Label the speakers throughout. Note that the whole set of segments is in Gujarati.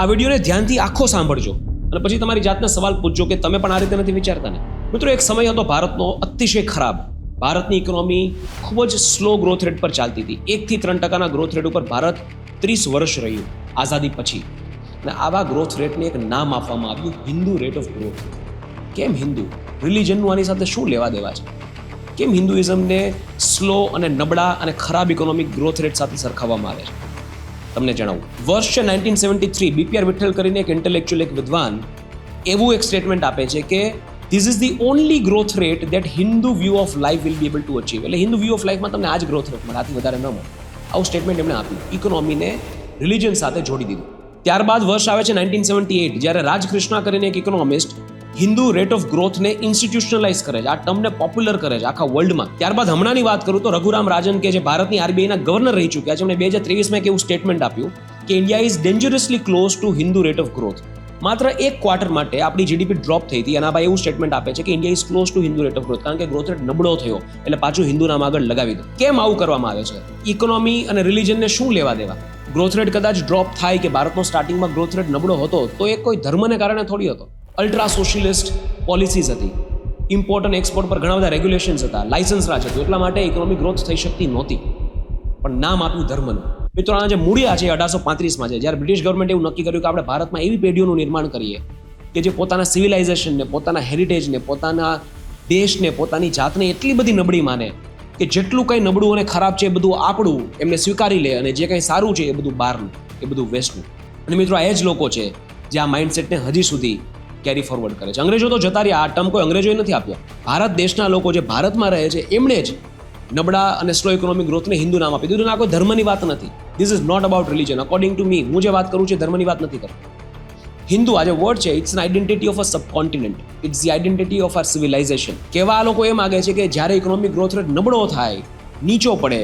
Speaker 1: આ વિડીયોને ધ્યાનથી આખો સાંભળજો અને પછી તમારી જાતને સવાલ પૂછજો કે તમે પણ આ રીતે નથી વિચારતા ને. મિત્રો, એક સમય હતો ભારતનો અતિશય ખરાબ. ભારતની ઇકોનોમી ખૂબ જ સ્લો ગ્રોથ રેટ પર ચાલતી હતી. 1 થી 3% ગ્રોથ રેટ ઉપર ભારત 30 વર્ષ રહ્યું આઝાદી પછી. અને આવા ગ્રોથ રેટને એક નામ આપવામાં આવ્યું, હિન્દુ રેટ ઓફ ગ્રોથ. કેમ હિન્દુ? રિલિજનનું આની સાથે શું લેવા દેવા છે? કેમ હિન્દુઇઝમને સ્લો અને નબળા અને ખરાબ ઇકોનોમિક ગ્રોથ રેટ સાથે સરખાવવામાં આવે છે? તમને જણાવું. વર્ષ છે 1973. બીપીઆર વિઠ્ઠલ કરીને એક ઇન્ટેલેક્ચ્યુઅલ, એક વિદ્વાન એવું એક સ્ટેટમેન્ટ આપે છે કે this is the only growth rate that Hindu view of life will be able to achieve. એટલે હિન્દુ વ્યૂ ઓફ લાઈફમાં તમને આ જ ગ્રોથ રેટ મળે, આથી વધારે ન મળે. આવું સ્ટેટમેન્ટ એમણે આપ્યું. ઇકોનોમીને રિલિજન સાથે જોડી દીધું. ત્યારબાદ વર્ષ આવે છે 1978, જ્યારે રાજકૃષ્ણા કરીને એક economist Hindu rate of ગ્રોથને institutionalise કરે છે, આ ટર્મને પોપ્યુલર કરે છે આખા વર્લ્ડમાં. ત્યારબાદ હમણાંની વાત કરું તો રઘુરામ રાજન, કે જે ભારતની આરબીઆઈના ગવર્નર રહી ચૂક્યા છે, એમણે 2023માં એક એવું સ્ટેટમેન્ટ આપ્યું કે India is dangerously close to Hindu rate of growth. માત્ર એક ક્વાર્ટર માટે આપણી જીડીપી ડ્રોપ થઈ હતી અને આ ભાઈ એવું સ્ટેટમેન્ટ આપે છે કે India is close to Hindu rate of growth, કારણ કે ગ્રોથ રેટ નબળો થયો એટલે પાછું હિન્દુ નામ આગળ લગાવી દો. કેમ આવું કરવામાં આવે છે? ઇકોનોમી અને રિલિજનને શું લેવા દેવા? ગ્રોથ રેટ કદાચ ડ્રોપ થાય કે ભારતનો સ્ટાર્ટિંગમાં ગ્રોથ રેટ નબળો હતો તો એ કોઈ ધર્મને કારણે થોડી હતો. અલ્ટ્રા સોશિયલિસ્ટ પોલિસીઝ હતી, ઇમ્પોર્ટ અને એક્સપોર્ટ પર ઘણા બધા રેગ્યુલેશન્સ હતા, લાયસન્સ રાજ હતું, એટલા માટે ઇકોનોમિક ગ્રોથ થઈ શકતી નહોતી. પણ નામ આપ્યું ધર્મનું. મિત્રો, આ જે મૂળિયા છે 1835માં છે, જ્યારે બ્રિટિશ ગવર્મેન્ટ એવું નક્કી કર્યું કે આપણે ભારતમાં એવી પેઢીઓનું નિર્માણ કરીએ કે જે પોતાના સિવિલાઇઝેશનને, પોતાના હેરિટેજને, પોતાના દેશને, પોતાની જાતને એટલી બધી નબળી માને કે જેટલું કંઈ નબળું અને ખરાબ છે એ બધું આપણું એમને સ્વીકારી લે અને જે કંઈ સારું છે એ બધું બહારનું, એ બધું વેસ્ટનું. અને મિત્રો, આ એ જ લોકો છે જે આ માઇન્ડસેટને હજી સુધી કેરી ફોરવર્ડ કરે છે. અંગ્રેજો તો જતા રહ્યા, આ ટર્મ કોઈ અંગ્રેજોએ નથી આપ્યા. ભારત દેશના લોકો જે ભારતમાં રહે છે એમણે જ નબળા અને સ્લો ઇકોનોમિક ગ્રોથને હિન્દુ નામ આપી દીધું. આ કોઈ ધર્મની વાત નથી. This is not about religion. According to me, હું જે વાત કરું છું ધર્મની વાત નથી કરતો. હિન્દુ આ જે વર્ડ છે, it's an identity of a subcontinent, it's the identity of our civilisation. કેવા આ લોકો એ માગે છે કે જ્યારે ઇકોનોમિક ગ્રોથ રેટ નબળો થાય, નીચો પડે,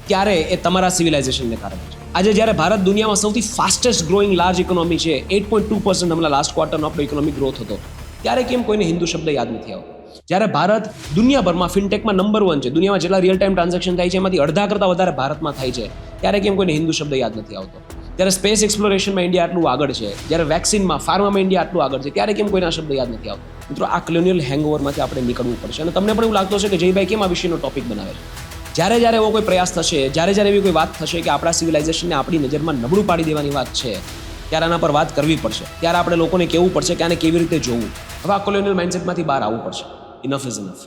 Speaker 1: ત્યારે એ તમારા સિવિલાઇઝેશનને કારણે છે. આજે જ્યારે ભારત દુનિયામાં સૌથી ફાસ્ટેસ્ટ ગ્રોઈંગ લાર્જ ઇકોનોમી છે, 8.2% હમણાં લાસ્ટ ક્વાર્ટરનો આપણો ઇકોનોમિક ગ્રોથ હતો, ત્યારે કેમ કોઈને હિન્દુ શબ્દ યાદ નથી આવતો? જ્યારે ભારત દુનિયાભરમાં ફિનટેકમાં નંબર 1 છે, દુનિયામાં જેટલા રિયલ ટાઈમ ટ્રાન્ઝેક્શન થાય છે એમાંથી અડધા કરતાં વધારે ભારતમાં થાય છે, ત્યારે કેમ કોઈને હિન્દુ શબ્દ યાદ નથી આવતો? જ્યારે સ્પેસ એક્સપ્લોરેશનમાં ઇન્ડિયા આટલું આગળ છે, જ્યારે વેક્સિનમાં, ફાર્મામાં ઇન્ડિયા આટલું આગળ છે, ત્યારે કેમ કોઈને આ શબ્દ યાદ નથી આવતો? મિત્રો, આ કોલોનિયલ હેંગઓવરમાંથી આપણે નીકળવું પડશે. અને તમને પણ એવું લાગતું હશે કે જયભાઈ કેમ આ વિષયનો ટોપિક બનાવે છે? જ્યારે જ્યારે એવો કોઈ પ્રયાસ થશે, જ્યારે એવી કોઈ વાત થશે કે આપણા સિવિલાઇઝેશનને આપણી નજરમાં નબળું પાડી દેવાની વાત છે, ત્યારે આના પર વાત કરવી પડશે. ત્યારે આપણે લોકોને કહેવું પડશે કે આને કેવી રીતે જોવું. હવે આ કોલોનિયલ માઇન્ડસેટમાંથી બહાર આવવું પડશે. Enough is enough.